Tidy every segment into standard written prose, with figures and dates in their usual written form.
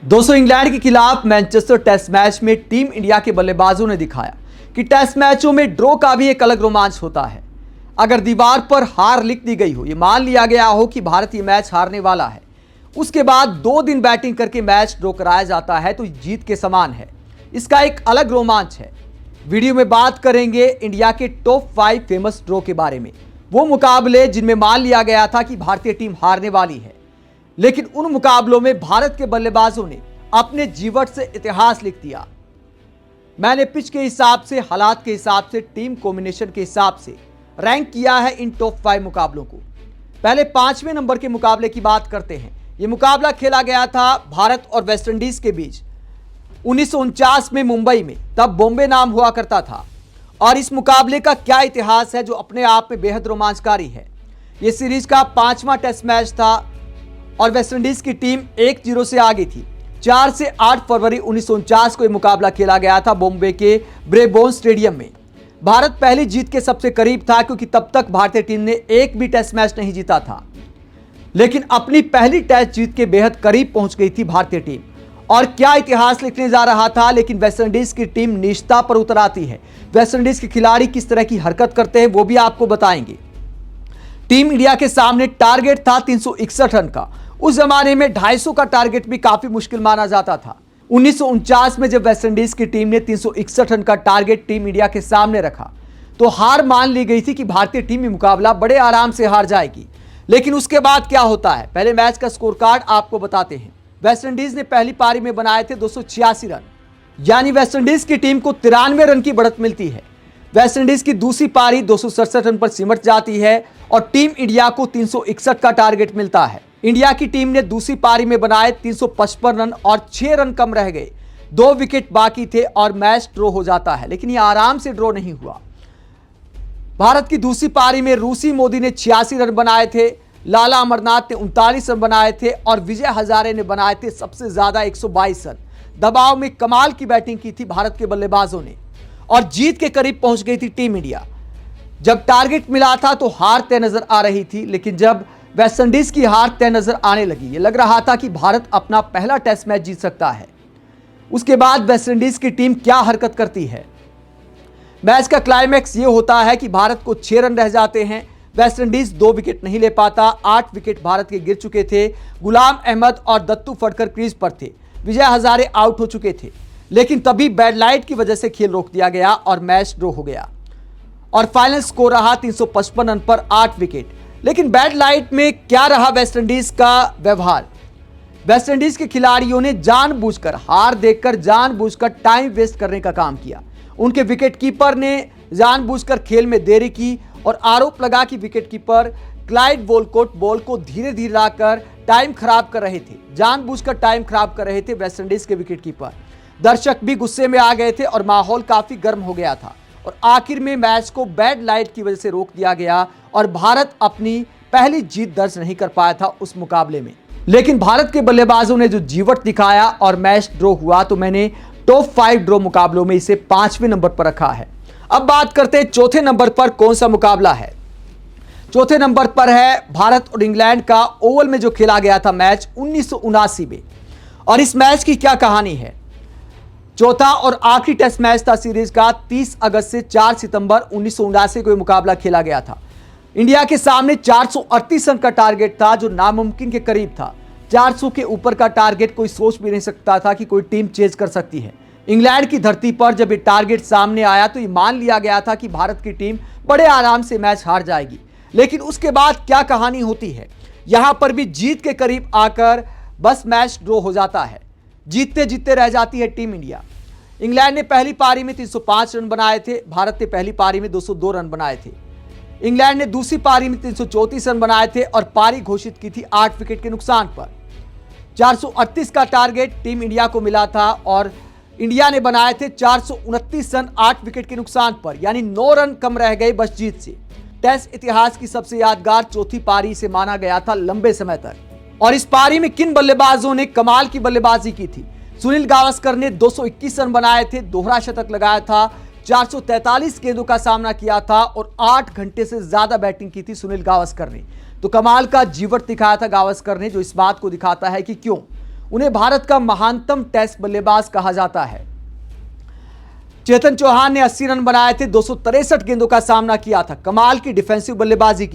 दोस्तों, इंग्लैंड के खिलाफ मैनचेस्टर टेस्ट मैच में टीम इंडिया के बल्लेबाजों ने दिखाया कि टेस्ट मैचों में ड्रॉ का भी एक अलग रोमांच होता है। अगर दीवार पर हार लिख दी गई हो, ये मान लिया गया हो कि भारत ये मैच हारने वाला है, उसके बाद 2 दिन बैटिंग करके मैच ड्रॉ कराया जाता है तो जीत के समान है। इसका एक अलग रोमांच है। वीडियो में बात करेंगे इंडिया के टॉप 5 फेमस ड्रॉ के बारे में, वो मुकाबले जिनमें मान लिया गया था कि भारतीय टीम हारने वाली है, लेकिन उन मुकाबलों में भारत के बल्लेबाजों ने अपने जीवट से इतिहास लिख दिया। मैंने पिच के हिसाब से, हालात के हिसाब से, टीम कॉम्बिनेशन के हिसाब से रैंक किया है इन टॉप 5 मुकाबलों को। पहले 5वें नंबर के मुकाबले की बात करते हैं। यह मुकाबला खेला गया था भारत और वेस्टइंडीज के बीच 1949 में मुंबई में, तब बॉम्बे नाम हुआ करता था। और इस मुकाबले का क्या इतिहास है जो अपने आप में बेहद रोमांचकारी है। यह सीरीज का 5वां टेस्ट मैच था और वेस्टइंडीज की टीम 1-0 से आगे थी। 4 से 8 फरवरी 1949 को यह मुकाबला खेला गया था बॉम्बे के ब्रेबोर्न स्टेडियम में। भारत पहली जीत के सबसे करीब था क्योंकि तब तक भारतीय टीम ने एक भी टेस्ट मैच नहीं जीता था, लेकिन अपनी पहली टेस्ट जीत के बेहद करीब पहुंच गई थी भारतीय टीम। और क्या इतिहास लिखने जा रहा था। लेकिन वेस्टइंडीज की टीम निश्चितता पर उतर आती है। वेस्टइंडीज के खिलाड़ी किस तरह की हरकत करते हैं वो भी आपको बताएंगे। टीम इंडिया के सामने टारगेट था 361 रन का। उस जमाने में 250 का टारगेट भी काफी मुश्किल माना जाता था। 1949 में जब वेस्टइंडीज की टीम ने 361 रन का टारगेट टीम इंडिया के सामने रखा तो हार मान ली गई थी कि भारतीय टीम ये मुकाबला बड़े आराम से हार जाएगी। लेकिन उसके बाद क्या होता है, पहले मैच का स्कोर कार्ड आपको बताते हैं। वेस्टइंडीज ने पहली पारी में बनाए थे 286 रन, यानी वेस्टइंडीज की टीम को 93 रन की बढ़त मिलती है। वेस्टइंडीज की दूसरी पारी 267 रन पर सिमट जाती है और टीम इंडिया को 361 का टारगेट मिलता है। इंडिया की टीम ने दूसरी पारी में बनाए 355 रन और 6 रन कम रह गए। 2 विकेट बाकी थे और मैच ड्रॉ हो जाता है, लेकिन यह आराम से ड्रॉ नहीं हुआ। भारत की दूसरी पारी में रूसी मोदी ने 86 रन बनाए थे, लाला अमरनाथ ने 39 रन बनाए थे और विजय हजारे ने बनाए थे सबसे ज्यादा 122 रन। दबाव में कमाल की बैटिंग की थी भारत के बल्लेबाजों ने और जीत के करीब पहुंच गई थी टीम इंडिया। जब टारगेट मिला था तो हार तय नजर आ रही थी, लेकिन जब वेस्टइंडीज की हार तय नजर आने लगी, ये लग रहा था कि भारत अपना पहला टेस्ट मैच जीत सकता है। उसके बाद वेस्टइंडीज की टीम क्या हरकत करती है। मैच का क्लाइमैक्स ये होता है कि भारत को 6 रन रह जाते हैं। वेस्टइंडीज 2 विकेट नहीं ले पाता। 8 विकेट भारत के गिर चुके थे। गुलाम अहमद और दत्तू फड़कर क्रीज पर थे। विजय हजारे आउट हो चुके थे, लेकिन तभी बैड लाइट की वजह से खेल रोक दिया गया और मैच ड्रॉ हो गया और फाइनल स्कोर रहा 355 रन पर 8 विकेट। लेकिन बैड लाइट में क्या रहा वेस्टइंडीज का व्यवहार। वेस्टइंडीज के खिलाड़ियों ने जानबूझकर, हार देखकर जानबूझकर टाइम वेस्ट करने का काम किया। उनके विकेटकीपर ने जानबूझकर खेल में देरी की और आरोप लगा कि विकेटकीपर क्लाइड वॉलकॉट बॉल को धीरे धीरे लाकर टाइम खराब कर रहे थे। जानबूझकर टाइम खराब कर रहे थे वेस्टइंडीज के विकेटकीपर। दर्शक भी गुस्से में आ गए थे और माहौल काफी गर्म हो गया था और आखिर में मैच को बैड लाइट की वजह से रोक दिया गया और भारत अपनी पहली जीत दर्ज नहीं कर पाया था उस मुकाबले में। लेकिन भारत के बल्लेबाजों ने जो जीवट दिखाया और मैच ड्रॉ हुआ, तो मैंने टॉप 5 ड्रॉ मुकाबलों में इसे 5वें नंबर पर रखा है। अब बात करते हैं चौथे नंबर पर कौन सा मुकाबला है। चौथे नंबर पर है भारत और इंग्लैंड का ओवल में जो खेला गया था मैच 1979 में। और इस मैच की क्या कहानी है। चौथा और आखिरी टेस्ट मैच था सीरीज का। 30 अगस्त से 4 सितंबर 1979 को यह मुकाबला खेला गया था। इंडिया के सामने 438 रन का टारगेट था जो नामुमकिन के करीब था। 400 के ऊपर का टारगेट कोई सोच भी नहीं सकता था कि कोई टीम चेज कर सकती है। इंग्लैंड की धरती पर जब ये टारगेट सामने आया तो ये मान लिया गया था कि भारत की टीम बड़े आराम से मैच हार जाएगी। लेकिन उसके बाद क्या कहानी होती है। यहां पर भी जीत के करीब आकर बस मैच ड्रॉ हो जाता है। जीतते जीतते रह जाती है टीम इंडिया। इंग्लैंड ने पहली पारी में 305 रन बनाए थे। भारत ने पहली पारी में 202 रन बनाए थे। इंग्लैंड ने दूसरी पारी में 334 रन बनाए थे और पारी घोषित की थी 8 विकेट के नुकसान पर। 438 का टारगेट टीम इंडिया को मिला था और इंडिया ने बनाए थे 429 रन 8 विकेट के नुकसान पर, यानी 9 रन कम रह गए बस जीत से। टेस्ट इतिहास की सबसे यादगार चौथी पारी से माना गया था लंबे समय तक। और इस पारी में किन बल्लेबाजों ने कमाल की बल्लेबाजी की थी। सुनील गावस्कर ने 221 रन बनाए थे, दोहरा शतक लगाया था, 443 गेंदों का सामना किया था और 8 घंटे से ज्यादा बैटिंग की थी सुनील गावस्कर ने। तो कमाल का जीवट दिखाया था गावस्कर ने, जो इस बात को दिखाता है कि क्यों उन्हें भारत का महानतम टेस्ट बल्लेबाज कहा जाता है। चेतन चौहान ने 80 रन बनाए थे, 263 गेंदों का सामना किया था। कमाल की डिफेंसिव बल्लेबाजी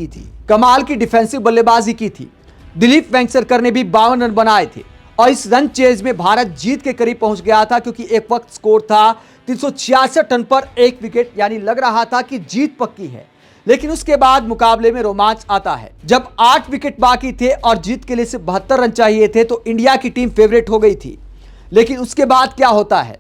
की थी। दिलीप वेंगसरकर ने भी 52 रन बनाए थे और इस रन चेज में भारत जीत के करीब पहुंच गया था, क्योंकि एक वक्त स्कोर था 366 रन पर 1 विकेट, यानी लग रहा था कि जीत पक्की है। लेकिन उसके बाद मुकाबले में रोमांच आता है। जब 8 विकेट बाकी थे और जीत के लिए सिर्फ 72 रन चाहिए थे तो इंडिया की टीम फेवरेट हो गई थी। लेकिन उसके बाद क्या होता है,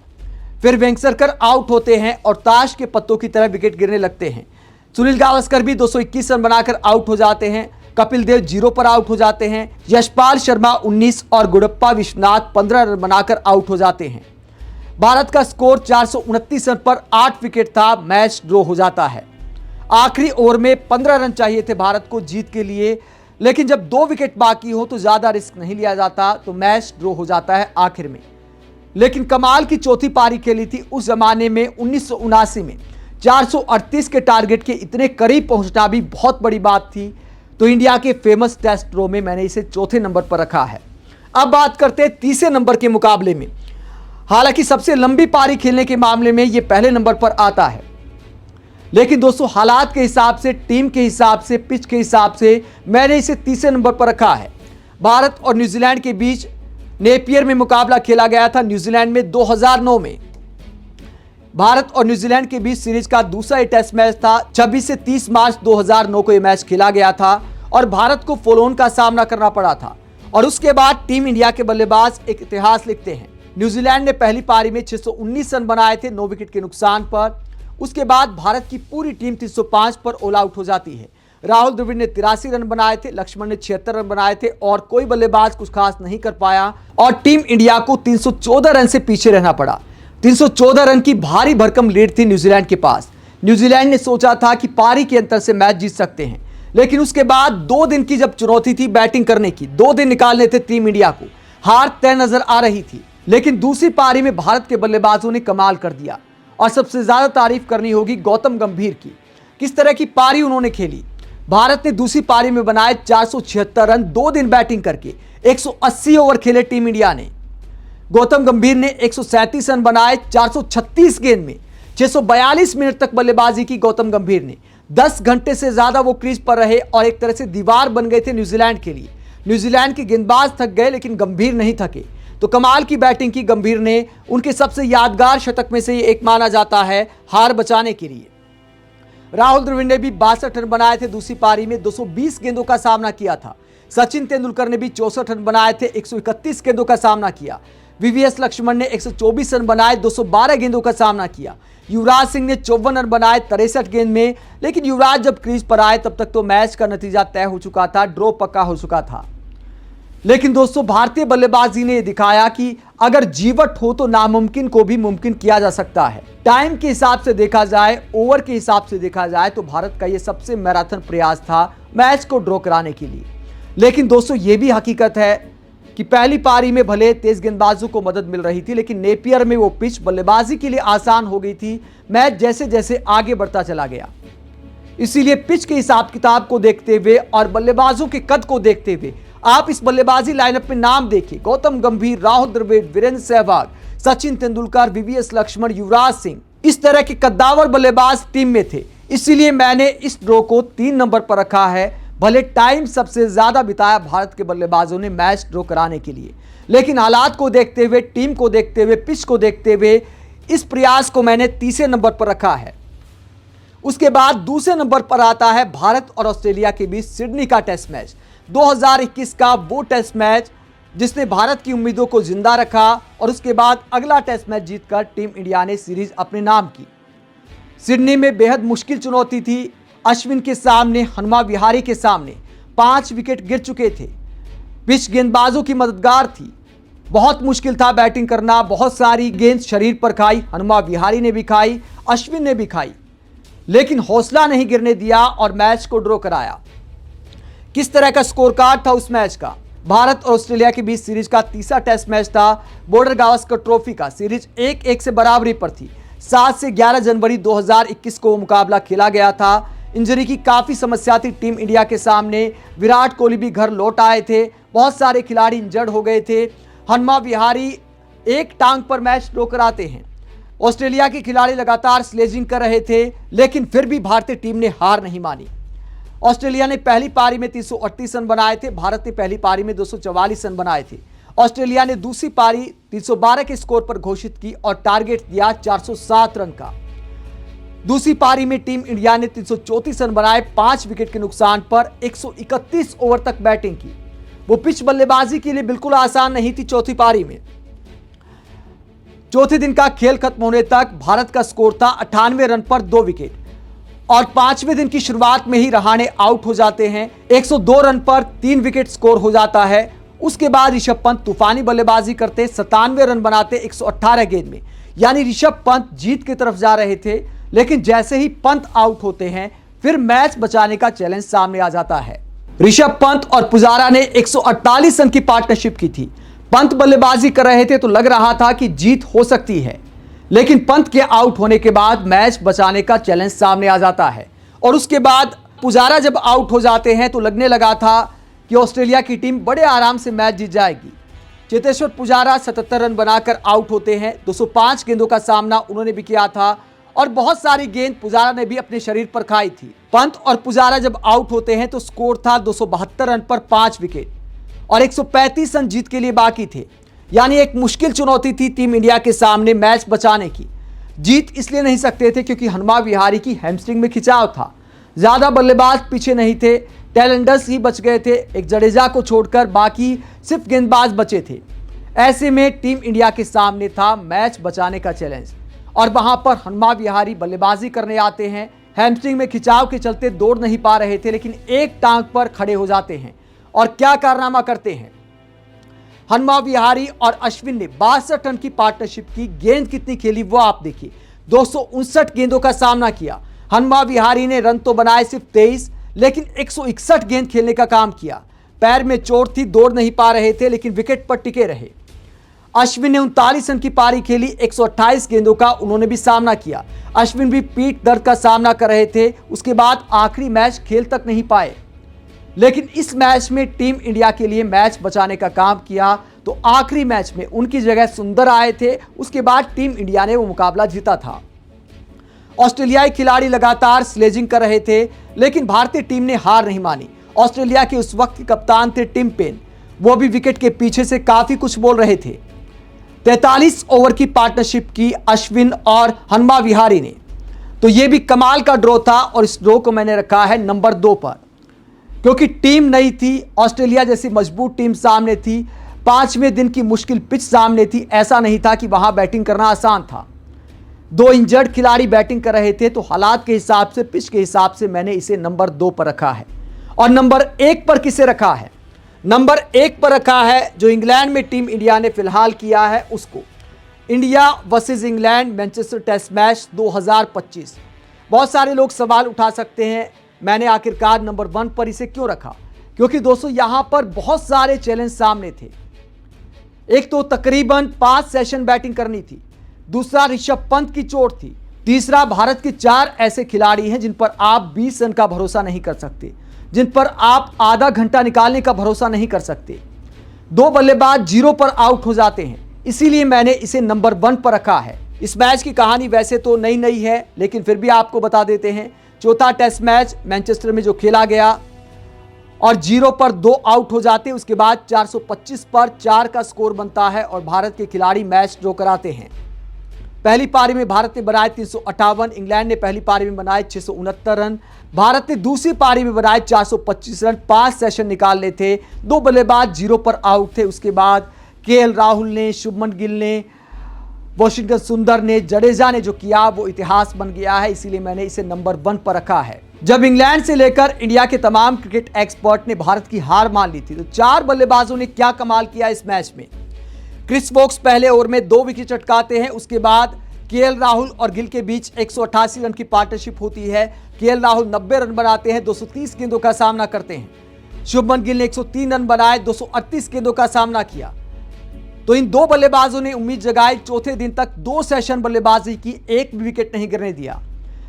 फिर वेंगसरकर आउट होते हैं और ताश के पत्तों की तरह विकेट गिरने लगते हैं। सुनील गावस्कर भी 221 रन बनाकर आउट हो जाते हैं। कपिल देव 0 पर आउट हो जाते हैं। यशपाल शर्मा 19 और गुडप्पा विश्वनाथ 15 रन बनाकर आउट हो जाते हैं। भारत का स्कोर 429 रन पर 8 विकेट था। मैच ड्रॉ हो जाता है। आखिरी ओवर में 15 रन चाहिए थे भारत को जीत के लिए, लेकिन जब 2 विकेट बाकी हो तो ज्यादा रिस्क नहीं लिया जाता, तो मैच ड्रॉ हो जाता है आखिर में। लेकिन कमाल की चौथी पारी खेली थी उस जमाने में 1979 में। 438 के टारगेट के इतने करीब पहुंचना भी बहुत बड़ी बात थी, तो इंडिया के फेमस टेस्ट ड्रॉ में मैंने इसे चौथे नंबर पर रखा है। अब बात करते हैं तीसरे नंबर के मुकाबले में। हालांकि सबसे लंबी पारी खेलने के मामले में यह पहले नंबर पर आता है, लेकिन दोस्तों हालात के हिसाब से, टीम के हिसाब से, पिच के हिसाब से मैंने इसे तीसरे नंबर पर रखा है। भारत और न्यूजीलैंड के बीच नेपियर में मुकाबला खेला गया था न्यूजीलैंड में 2009 में। भारत और न्यूजीलैंड के बीच सीरीज का दूसरा टेस्ट मैच था। 26 से 30 मार्च 2009 को यह मैच खेला गया था और भारत को फॉलो ऑन का सामना करना पड़ा था। और उसके बाद टीम इंडिया के बल्लेबाज एक इतिहास लिखते हैं। न्यूजीलैंड ने पहली पारी में 619 रन बनाए थे 9 विकेट के नुकसान पर। उसके बाद भारत की पूरी टीम 305 पर ऑल आउट हो जाती है। राहुल द्रविड़ ने 83 रन बनाए थे, लक्ष्मण ने 76 रन बनाए थे और कोई बल्लेबाज कुछ खास नहीं कर पाया और टीम इंडिया को 314 रन से पीछे रहना पड़ा। 314 रन की भारी भरकम लीड थी न्यूजीलैंड के पास। न्यूजीलैंड ने सोचा था कि पारी के अंतर से मैच जीत सकते हैं, लेकिन उसके बाद 2 दिन की जब चुनौती थी बैटिंग करने की, 2 दिन निकालने थे टीम इंडिया को, हार तय नजर आ रही थी। लेकिन दूसरी पारी में भारत के बल्लेबाजों ने कमाल कर दिया और सबसे ज्यादा तारीफ करनी होगी गौतम गंभीर की। किस तरह की पारी उन्होंने खेली। भारत ने दूसरी पारी में बनाए 476 रन 2 दिन बैटिंग करके। 180 ओवर खेले टीम इंडिया ने। गौतम गंभीर ने 137 रन बनाए 436 गेंद में। 642 मिनट तक बल्लेबाजी की गौतम गंभीर ने। 10 घंटे से ज्यादा वो क्रीज पर रहे और एक तरह से दीवार बन गए थे न्यूजीलैंड के लिए। न्यूजीलैंड के गेंदबाज थक गए लेकिन गंभीर नहीं थके। तो कमाल की बैटिंग की गंभीर ने। उनके सबसे यादगार शतक में से एक माना जाता है हार बचाने के लिए। राहुल द्रविड़ ने भी 62 रन बनाए थे दूसरी पारी में। 220 गेंदों का सामना किया था। सचिन तेंदुलकर ने भी 64 रन बनाए थे, 131 गेंदों का सामना किया। वीवीएस लक्ष्मण ने 124 रन बनाए, 212 गेंदों का सामना किया। युवराज सिंह ने 54 रन बनाए 63 गेंद में। लेकिन युवराज जब क्रीज पर आए तब तक तो मैच का नतीजा तय हो चुका था, ड्रॉ पक्का हो चुका था। लेकिन दोस्तों भारतीय बल्लेबाजी ने दिखाया कि अगर जीवट हो तो नामुमकिन को भी मुमकिन किया जा सकता है। टाइम के हिसाब से देखा जाए, ओवर के हिसाब से देखा जाए तो भारत का यह सबसे मैराथन प्रयास था मैच को ड्रॉ कराने के लिए। लेकिन दोस्तों यह भी हकीकत है कि पहली पारी में भले तेज गेंदबाजों को मदद मिल रही थी, लेकिन नेपियर में वो पिच बल्लेबाजी के लिए आसान हो गई थी। मैच जैसे जैसे आगे बढ़ता चला गया, इसीलिए पिच के हिसाब किताब को देखते हुए और बल्लेबाजों के कद को देखते हुए आप इस बल्लेबाजी लाइनअप में नाम देखिए। गौतम गंभीर, राहुल द्रविड़, वीरेंद्र सहवाग, सचिन तेंदुलकर, वीवीएस लक्ष्मण, युवराज सिंह, इस तरह के कद्दावर बल्लेबाज टीम में थे। इसलिए मैंने इस ड्रॉ को 3 नंबर पर रखा है। भले टाइम सबसे ज्यादा बिताया भारत के बल्लेबाजों ने मैच ड्रॉ कराने के लिए, लेकिन हालात को देखते हुए, टीम को देखते हुए, पिच को देखते हुए इस प्रयास को मैंने तीसरे नंबर पर रखा है। उसके बाद दूसरे नंबर पर आता है भारत और ऑस्ट्रेलिया के बीच सिडनी का टेस्ट मैच, 2021 का वो टेस्ट मैच जिसने भारत की उम्मीदों को जिंदा रखा और उसके बाद अगला टेस्ट मैच जीतकर टीम इंडिया ने सीरीज अपने नाम की। सिडनी में बेहद मुश्किल चुनौती थी। अश्विन के सामने, हनुमा विहारी के सामने 5 विकेट गिर चुके थे। पिच गेंदबाजों की मददगार थी। बहुत मुश्किल था बैटिंग करना। बहुत सारी गेंद शरीर पर खाई, हनुमा विहारी ने भी खाई, अश्विन ने भी खाई, लेकिन हौसला नहीं गिरने दिया और मैच को ड्रॉ कराया। किस तरह का स्कोर कार्ड था उस मैच का। भारत और ऑस्ट्रेलिया के बीच सीरीज का तीसरा टेस्ट मैच था बॉर्डर गावस्कर ट्रॉफी का। सीरीज 1-1 से बराबरी पर थी। 7 से 11 जनवरी 2021 को मुकाबला खेला गया था। इंजरी की काफी समस्या थी टीम इंडिया के सामने। विराट कोहली भी घर लौट आए थे। बहुत सारे खिलाड़ी इंजर्ड हो गए थे। हनुमा विहारी एक टांग पर मैच ड्रॉ कराते हैं। ऑस्ट्रेलिया के खिलाड़ी लगातार स्लेजिंग कर रहे थे, लेकिन फिर भी भारतीय टीम ने हार नहीं मानी। ऑस्ट्रेलिया ने पहली पारी में 338 रन बनाए थे, भारत ने पहली पारी में 244 रन बनाए थे। ऑस्ट्रेलिया ने दूसरी पारी 312 के स्कोर पर घोषित की और टारगेट दिया 407 रन का। दूसरी पारी में टीम इंडिया ने 334 रन बनाए, 5 विकेट के नुकसान पर 131 ओवर तक बैटिंग की। वो पिच बल्लेबाजी के लिए बिल्कुल आसान नहीं थी। चौथी पारी में चौथे दिन का खेल खत्म होने तक भारत का स्कोर था 98 रन पर 2 विकेट और पांचवें दिन की शुरुआत में ही रहाणे आउट हो जाते हैं। 102 रन पर 3 विकेट स्कोर हो जाता है। उसके बाद ऋषभ पंत तूफानी बल्लेबाजी करते 97 रन बनाते 118 गेंद में, यानी ऋषभ पंत जीत की तरफ जा रहे थे। लेकिन जैसे ही पंत आउट होते हैं फिर मैच बचाने का चैलेंज सामने आ जाता है। ऋषभ पंत और पुजारा ने 148 रन की पार्टनरशिप की थी। पंत बल्लेबाजी कर रहे थे तो लग रहा था कि जीत हो सकती है, लेकिन पंत के आउट होने के बाद मैच बचाने का चैलेंज सामने आ जाता है और उसके बाद पुजारा जब आउट हो जाते हैं तो लगने लगा था कि ऑस्ट्रेलिया की टीम बड़े आराम से मैच जीत जाएगी। चेतेश्वर पुजारा 77 रन बनाकर आउट होते हैं। 205 गेंदों का सामना उन्होंने भी किया था और बहुत सारी गेंद पुजारा ने भी अपने शरीर पर खाई थी। पंत और पुजारा जब आउट होते हैं तो स्कोर था 272 रन पर 5 विकेट और 135 रन जीत के लिए बाकी थे, यानी एक मुश्किल चुनौती थी टीम इंडिया के सामने मैच बचाने की। जीत इसलिए नहीं सकते थे क्योंकि हनुमा विहारी की हैमस्ट्रिंग में खिंचाव था। ज्यादा बल्लेबाज पीछे नहीं थे, टेलेंडर्स ही बच गए थे। एक जडेजा को छोड़कर बाकी सिर्फ गेंदबाज बचे थे। ऐसे में टीम इंडिया के सामने था मैच बचाने का चैलेंज और वहां पर हनुमा विहारी बल्लेबाजी करने आते हैं। हैमस्ट्रिंग में खिंचाव के चलते दौड़ नहीं पा रहे थे, लेकिन एक टांग पर खड़े हो जाते हैं और क्या कारनामा करते हैं। हनुमा विहारी और अश्विन ने 62 रन की पार्टनरशिप की। गेंद कितनी खेली वो आप देखिए, 259 गेंदों का सामना किया। हनुमा विहारी ने रन तो बनाए सिर्फ 23, लेकिन 161 गेंद खेलने का काम किया। पैर में चोट थी, दौड़ नहीं पा रहे थे, लेकिन विकेट पर टिके रहे। अश्विन ने 39 रन की पारी खेली, 128 गेंदों का उन्होंने भी सामना किया। अश्विन भी पीठ दर्द का सामना कर रहे थे। उसके बाद आखिरी मैच खेल तक नहीं पाए, लेकिन इस मैच में टीम इंडिया के लिए मैच बचाने का काम किया। तो आखिरी मैच में उनकी जगह सुंदर आए थे। उसके बाद टीम इंडिया ने वो मुकाबला जीता था। ऑस्ट्रेलियाई खिलाड़ी लगातार स्लेजिंग कर रहे थे, लेकिन भारतीय टीम ने हार नहीं मानी। ऑस्ट्रेलिया के उस वक्त के कप्तान थे टिम पेन, वो भी विकेट के पीछे से काफी कुछ बोल रहे थे। 43 ओवर की पार्टनरशिप की अश्विन और हनुमा विहारी ने, तो यह भी कमाल का ड्रॉ था और इस ड्रॉ को मैंने रखा है नंबर 2 पर, क्योंकि टीम नई थी। ऑस्ट्रेलिया जैसी मजबूत टीम सामने थी, 5वें दिन की मुश्किल पिच सामने थी। ऐसा नहीं था कि वहां बैटिंग करना आसान था। 2 इंजर्ड खिलाड़ी बैटिंग कर रहे थे, तो हालात के हिसाब से, पिच के हिसाब से मैंने इसे नंबर 2 पर रखा है। और नंबर 1 पर किसे रखा है? नंबर 1 पर रखा है जो इंग्लैंड में टीम इंडिया ने फिलहाल किया है उसको। India versus England Manchester test match 2025। बहुत सारे लोग सवाल उठा सकते हैं मैंने आखिरकार नंबर 1 पर इसे क्यों रखा, क्योंकि दोस्तों यहां पर बहुत सारे चैलेंज सामने थे। एक तो तकरीबन 5 सेशन बैटिंग करनी थी, दूसरा ऋषभ पंत की चोट थी, तीसरा भारत के 4 ऐसे खिलाड़ी हैं जिन पर आप 20 रन का भरोसा नहीं कर सकते, जिन पर आप आधा घंटा निकालने का भरोसा नहीं कर सकते। 2 बल्लेबाज 0 पर आउट हो जाते हैं, इसीलिए मैंने इसे नंबर 1 पर रखा है। इस मैच की कहानी वैसे तो नई है, लेकिन फिर भी आपको बता देते हैं। चौथा टेस्ट मैच मैनचेस्टर में जो खेला गया और 0 पर 2 आउट हो जाते, उसके बाद 425 पर 4 का स्कोर बनता है और भारत के खिलाड़ी मैच ड्रॉ कराते हैं। पहली पारी में भारत ने बनाए 358, इंग्लैंड ने पहली पारी में बनाए 669 रन, भारत ने दूसरी पारी में बनाए 425 रन। 5 सेशन निकालने थे, 2 बल्लेबाज 0 पर आउट थे। उसके बाद केएल राहुल ने, शुभमन गिल ने, वाशिंगटन सुंदर ने, जडेजा ने जो किया वो इतिहास बन गया है, इसीलिए मैंने इसे नंबर 1 पर रखा है। जब इंग्लैंड से लेकर इंडिया के तमाम क्रिकेट एक्सपर्ट ने भारत की हार मान ली थी, तो 4 बल्लेबाजों ने क्या कमाल किया इस मैच में। क्रिस वोक्स पहले ओवर में 2 विकेट चटकाते हैं। उसके बाद केएल राहुल और गिल के बीच 188 रन की पार्टनरशिप होती है। केएल राहुल 90 रन बनाते हैं, 230 गेंदों का सामना करते हैं। शुभमन गिल ने 103 रन बनाए, 238 गेंदों का सामना किया। तो इन 2 बल्लेबाजों ने उम्मीद जगाई। चौथे दिन तक 2 सेशन बल्लेबाजी की, एक भी विकेट नहीं गिरने दिया।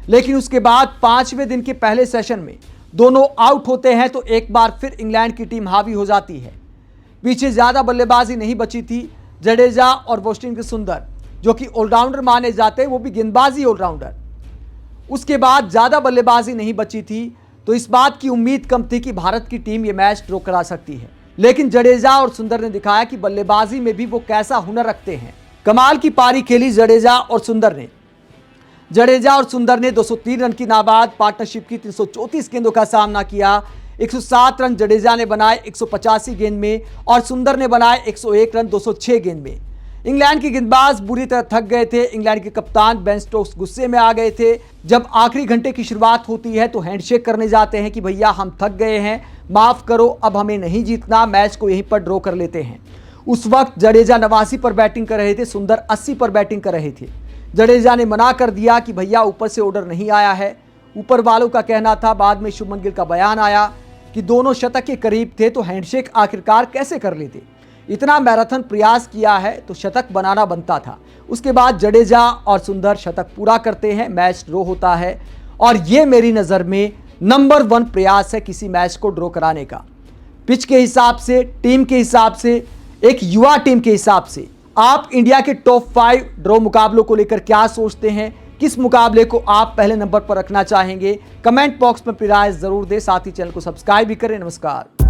लेकिन उसके बाद 5वें दिन के पहले सेशन में दोनों आउट होते हैं, तो एक बार फिर इंग्लैंड की टीम हावी हो जाती है। पीछे ज़्यादा बल्लेबाजी नहीं बची थी। जडेजा और वॉशिंगटन के सुंदर जो कि ऑलराउंडर माने जाते हैं, वो भी गेंदबाजी ऑलराउंडर, उसके बाद ज़्यादा बल्लेबाजी नहीं बची थी, तो इस बात की उम्मीद कम थी कि भारत की टीम ये मैच ड्रॉ करा सकती है। लेकिन जडेजा और सुंदर ने दिखाया कि बल्लेबाजी में भी वो कैसा हुनर रखते हैं। कमाल की पारी खेली जडेजा और सुंदर ने। 203 रन की नाबाद पार्टनरशिप की 334 गेंदों का सामना किया। 107 रन जडेजा ने बनाए 185 गेंद में और सुंदर ने बनाए 101 रन 206 गेंद में। इंग्लैंड के गेंदबाज बुरी तरह थक गए थे। इंग्लैंड के कप्तान बेन स्टोक्स गुस्से में आ गए थे। जब आखिरी घंटे की शुरुआत होती है तो हैंडशेक करने जाते हैं कि भैया हम थक गए हैं, माफ करो, अब हमें नहीं जीतना, मैच को यहीं पर ड्रॉ कर लेते हैं। उस वक्त जडेजा 89 पर बैटिंग कर रहे थे, सुंदर 80 पर बैटिंग कर रहे थे। जडेजा ने मना कर दिया कि भैया ऊपर से ऑर्डर नहीं आया है। ऊपर वालों का कहना था, बाद में शुभमन गिल का बयान आया कि दोनों शतक के करीब थे, तो हैंडशेक आखिरकार कैसे कर लेते। इतना मैराथन प्रयास किया है तो शतक बनाना बनता था। उसके बाद जडेजा और सुंदर शतक पूरा करते हैं, मैच ड्रॉ होता है। और ये मेरी नज़र में नंबर 1 प्रयास है किसी मैच को ड्रॉ कराने का। पिच के हिसाब से, टीम के हिसाब से, एक युवा टीम के हिसाब से आप इंडिया के टॉप 5 ड्रॉ मुकाबलों को लेकर क्या सोचते हैं? किस मुकाबले को आप पहले नंबर पर रखना चाहेंगे? कमेंट बॉक्स में अपनी राय जरूर दें, साथ ही चैनल को सब्सक्राइब भी करें। नमस्कार।